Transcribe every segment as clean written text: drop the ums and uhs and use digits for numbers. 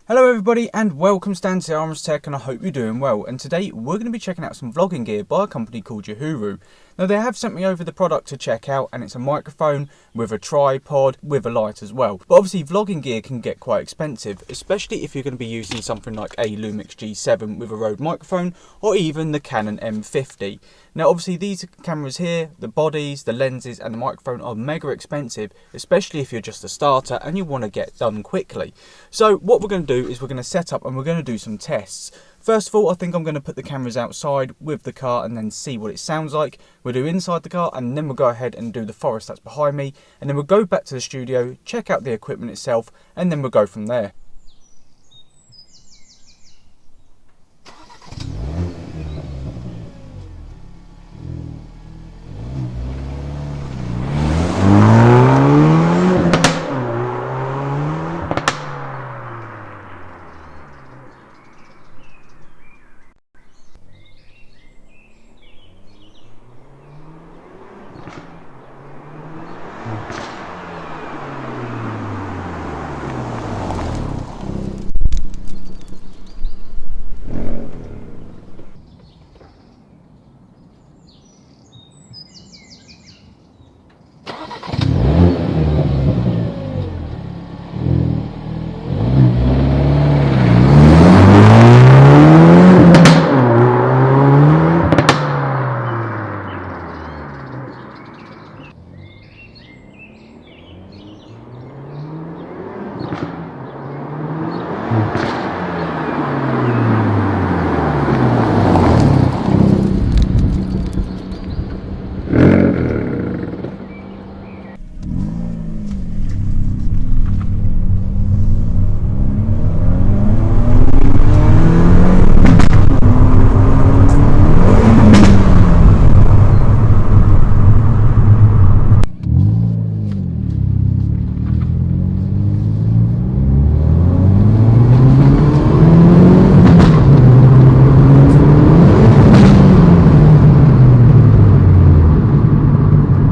Hello everybody and welcome to Dan Arms Tech, and I hope you're doing well. And today we're going to be checking out some vlogging gear by a company called Uhuru. Now they have sent me over the product to check out, and it's a microphone with a tripod with a light as well. But obviously vlogging gear can get quite expensive, especially if you're going to be using something like a Lumix G7 with a Rode microphone, or even the Canon M50. Now obviously these cameras here, the bodies, the lenses and the microphone are mega expensive, especially if you're just a starter and you want to get done quickly. So what we're going to do is we're going to set up and we're going to do some tests. First of all, I think I'm going to put the cameras outside with the car and then see what it sounds like. We'll do inside the car and then we'll go ahead and do the forest that's behind me, and then we'll go back to the studio, check out the equipment itself, and then we'll go from there.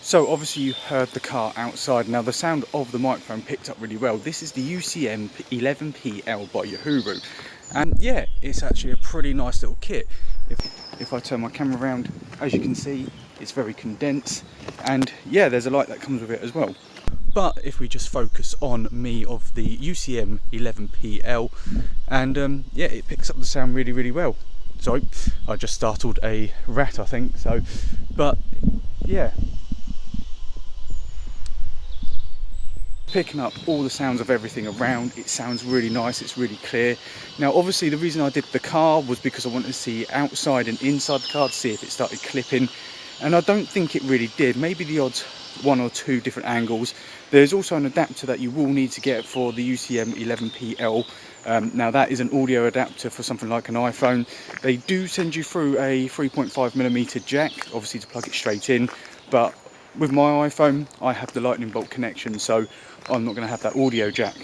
So obviously you heard the car outside. Now the sound of the microphone picked up really well. This is the UCM-11pl by Uhuru. And yeah, it's actually a pretty nice little kit. If I turn my camera around, as you can see, it's very condensed. And yeah, there's a light that comes with it as well. But if we just focus on me of the UCM-11pl, and yeah, it picks up the sound really, really well. Sorry, I just startled a rat, I think. So, but yeah. Picking up all the sounds of everything around. It sounds really nice, it's really clear. Now obviously the reason I did the car was because I wanted to see outside and inside the car to see if it started clipping, and I don't think it really did. Maybe the odds one or two different angles. There's also an adapter that you will need to get for the UCM-11pl. Now that is an audio adapter for something like an iPhone. They do send you through a 3.5mm jack, obviously to plug it straight in, but with my iPhone I have the lightning bolt connection, so I'm not going to have that audio jack.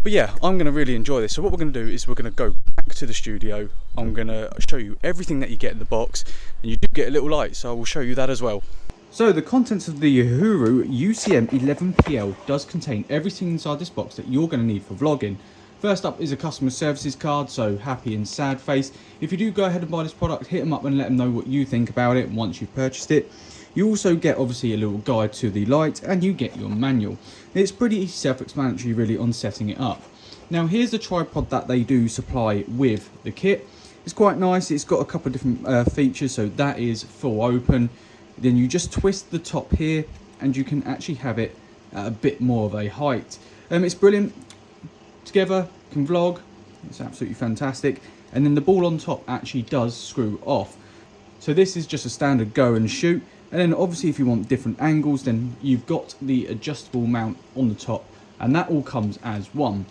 But yeah, I'm going to really enjoy this. So what we're going to do is we're going to go back to the studio. I'm going to show you everything that you get in the box, and you do get a little light, so I will show you that as well. So the contents of the Uhuru UCM-11pl does contain everything inside this box that you're going to need for vlogging. First up is a customer services card, so happy and sad face. If you do go ahead and buy this product, hit them up and let them know what you think about it once you've purchased it. You also get obviously a little guide to the light, and you get your manual. It's pretty self-explanatory really on setting it up. Now here's the tripod that they do supply with the kit. It's quite nice. It's got a couple of different features. So that is full open. Then you just twist the top here and you can actually have it at a bit more of a height. It's brilliant. Together, can vlog. It's absolutely fantastic. And then the ball on top actually does screw off. So this is just a standard go and shoot. And then obviously if you want different angles, then you've got the adjustable mount on the top, and that all comes as one.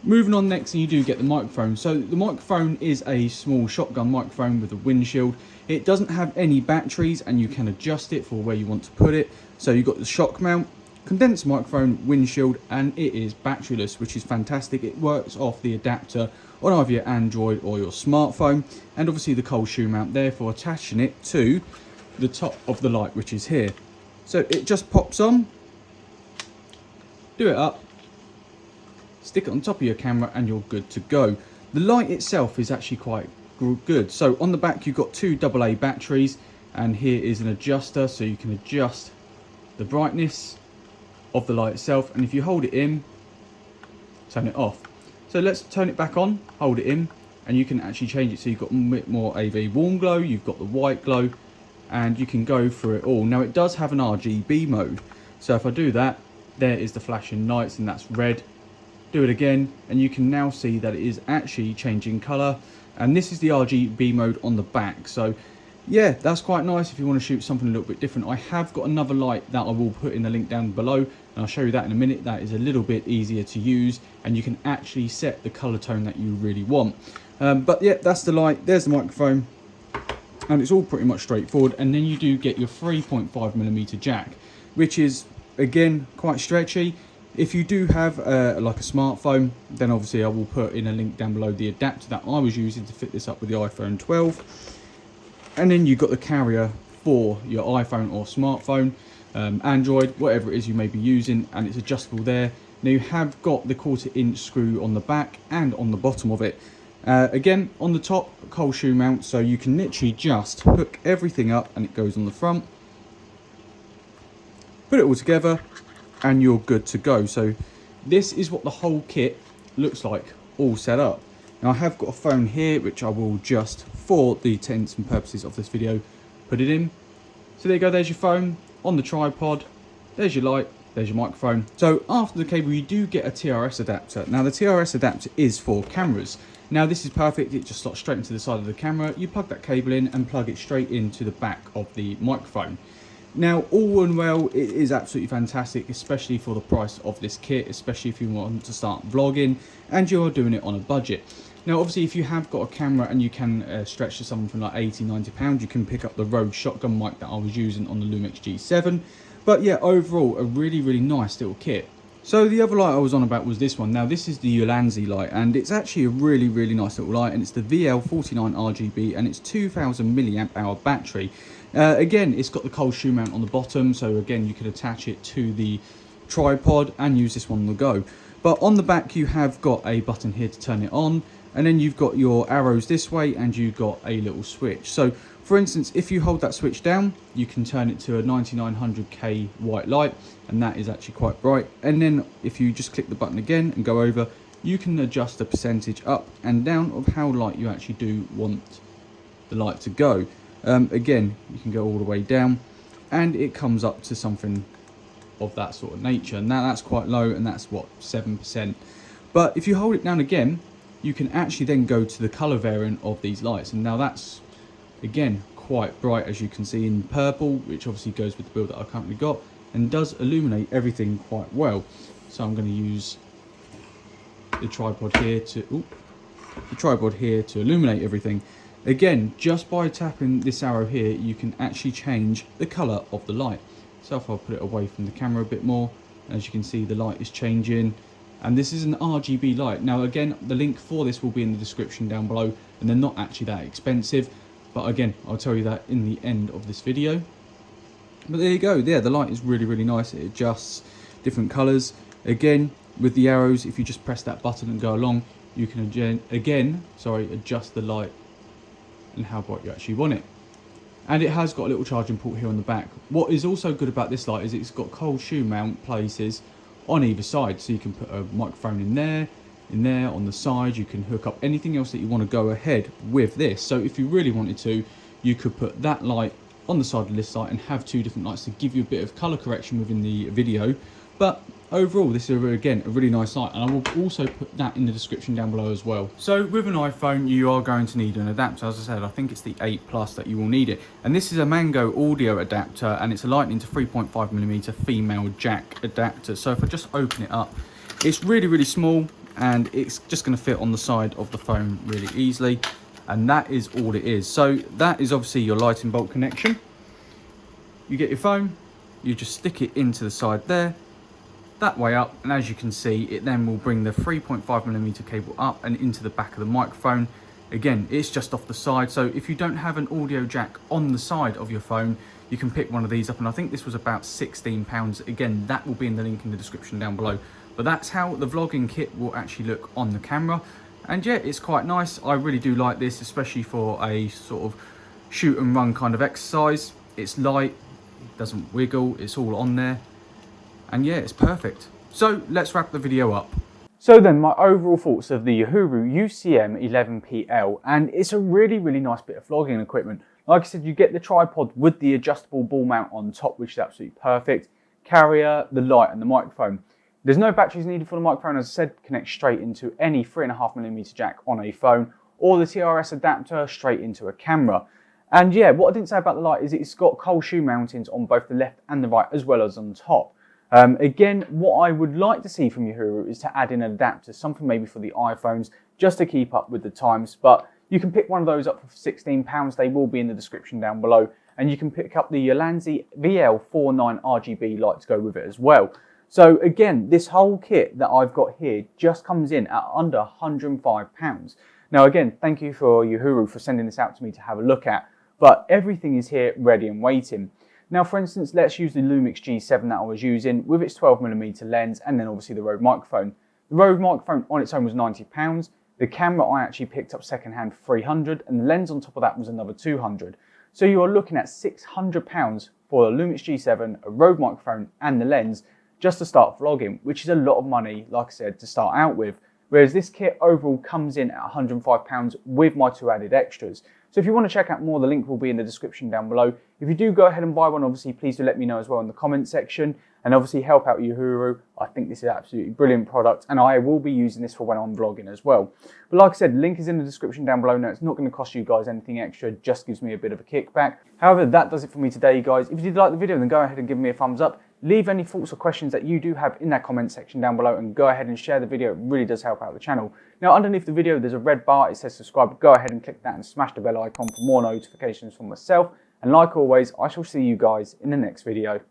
Moving on next, you do get the microphone. So the microphone is a small shotgun microphone with a windshield. It doesn't have any batteries, and you can adjust it for where you want to put it. So you've got the shock mount, condenser microphone, windshield, and it is batteryless, which is fantastic. It works off the adapter on either your Android or your smartphone, and obviously the cold shoe mount there for attaching it to the top of the light, which is here. So it just pops on, do it up, stick it on top of your camera and you're good to go. The light itself is actually quite good. So on the back you've got two AA batteries, and here is an adjuster, so you can adjust the brightness of the light itself, and if you hold it in, turn it off. So let's turn it back on, hold it in, and you can actually change it so you've got a bit more AV warm glow, you've got the white glow, and you can go for it all. Now it does have an RGB mode, so if I do that, there is the flashing lights, and that's red. Do it again, and you can now see that it is actually changing colour, and this is the RGB mode on the back. So yeah, that's quite nice if you want to shoot something a little bit different. I have got another light that I will put in the link down below, and I'll show you that in a minute. That is a little bit easier to use, and you can actually set the colour tone that you really want. But yeah, that's the light, there's the microphone, and it's all pretty much straightforward. And then you do get your 3.5mm jack, which is again quite stretchy. If you do have like a smartphone, then obviously I will put in a link down below the adapter that I was using to fit this up with the iPhone 12. And then you've got the carrier for your iPhone or smartphone, Android, whatever it is you may be using, and it's adjustable there. Now you have got the 1/4" screw on the back and on the bottom of it. Again, on the top, cold shoe mount, so you can literally just hook everything up and it goes on the front. Put it all together and you're good to go. So this is what the whole kit looks like all set up. Now I have got a phone here which I will just, for the intents and purposes of this video, put it in. So there you go, there's your phone on the tripod, there's your light, there's your microphone. So after the cable you do get a TRS adapter. Now the TRS adapter is for cameras. Now this is perfect, it just slots straight into the side of the camera. You plug that cable in and plug it straight into the back of the microphone. Now all and well, it is absolutely fantastic, especially for the price of this kit, especially if you want to start vlogging and you're doing it on a budget. Now obviously if you have got a camera and you can stretch to something from like 80-90 pounds, you can pick up the Rode shotgun mic that I was using on the Lumix G7. But yeah, overall a really nice little kit. So the other light I was on about was this one. Now this is the Ulanzi light, and it's actually a really nice little light, and it's the VL49 RGB, and it's 2000 milliamp hour battery. Again, it's got the cold shoe mount on the bottom, so again you could attach it to the tripod and use this one on the go. But on the back you have got a button here to turn it on, and then you've got your arrows this way, and you've got a little switch. So for instance, if you hold that switch down, you can turn it to a 9900K white light, and that is actually quite bright. And then if you just click the button again and go over, you can adjust the percentage up and down of how light you actually do want the light to go. Again, you can go all the way down, and it comes up to something of that sort of nature. Now that's quite low, and that's what, 7%. But if you hold it down again, you can actually then go to the color variant of these lights, and now that's again quite bright, as you can see, in purple, which obviously goes with the build that I currently got and does illuminate everything quite well. So I'm going to use the tripod here to illuminate everything. Again, just by tapping this arrow here, you can actually change the color of the light. So if I put it away from the camera a bit more, as you can see, the light is changing. And this is an RGB light. Now again, the link for this will be in the description down below, and they're not actually that expensive, but again, I'll tell you that in the end of this video. But there you go, yeah, the light is really nice. It adjusts different colors. Again, with the arrows, if you just press that button and go along, you can adjust the light and how bright you actually want it. And it has got a little charging port here on the back. What is also good about this light is it's got cold shoe mount places on either side, so you can put a microphone in there, on the side. You can hook up anything else that you want to go ahead with this. So if you really wanted to, you could put that light on the side of this light and have two different lights to give you a bit of color correction within the video. But overall, this is again a really nice light, and I will also put that in the description down below as well. So with an iPhone, you are going to need an adapter. As I said, I think it's the 8 Plus that you will need it, and this is a Mango audio adapter, and it's a Lightning to 3.5mm female jack adapter. So if I just open it up, it's really small, and it's just going to fit on the side of the phone really easily, and that is all it is. So that is obviously your lightning bolt connection. You get your phone, you just stick it into the side there, that way up, and as you can see, it then will bring the 3.5mm cable up and into the back of the microphone. Again, it's just off the side, so if you don't have an audio jack on the side of your phone, you can pick one of these up, and I think this was about £16. Again, that will be in the link in the description down below. But that's how the vlogging kit will actually look on the camera. And yeah, it's quite nice. I really do like this, especially for a sort of shoot and run kind of exercise. It's light, it doesn't wiggle, it's all on there. And yeah, it's perfect. So let's wrap the video up. So then, my overall thoughts of the Uhuru UCM-11pl, and it's a really nice bit of vlogging equipment. Like I said, you get the tripod with the adjustable ball mount on top, which is absolutely perfect. Carrier, the light and the microphone. There's no batteries needed for the microphone, as I said, connects straight into any 3.5mm jack on a phone, or the TRS adapter straight into a camera. And yeah, what I didn't say about the light is it's got cold shoe mountings on both the left and the right, as well as on top. Again, what I would like to see from Uhuru is to add in an adapter, something maybe for the iPhones, just to keep up with the times. But you can pick one of those up for £16. They will be in the description down below. And you can pick up the Rode VL49 RGB light to go with it as well. So again, this whole kit that I've got here just comes in at under £105. Now again, thank you for Uhuru for sending this out to me to have a look at. But everything is here ready and waiting. Now, for instance, let's use the Lumix G7 that I was using with its 12mm lens and then obviously the Rode microphone. The Rode microphone on its own was £90. The camera I actually picked up secondhand for £300 and the lens on top of that was another £200. So you are looking at £600 for the Lumix G7, a Rode microphone and the lens just to start vlogging, which is a lot of money, like I said, to start out with. Whereas this kit overall comes in at £105 with my 2 added extras. So if you want to check out more, the link will be in the description down below. If you do go ahead and buy one, obviously, please do let me know as well in the comment section. And obviously help out Uhuru. I think this is an absolutely brilliant product and I will be using this for when I'm vlogging as well. But like I said, link is in the description down below. Now, it's not going to cost you guys anything extra, just gives me a bit of a kickback. However, that does it for me today, guys. If you did like the video, then go ahead and give me a thumbs up. Leave any thoughts or questions that you do have in that comment section down below and go ahead and share the video. It really does help out the channel. Now, underneath the video, there's a red bar. It says subscribe. Go ahead and click that and smash the bell icon for more notifications from myself. And like always, I shall see you guys in the next video.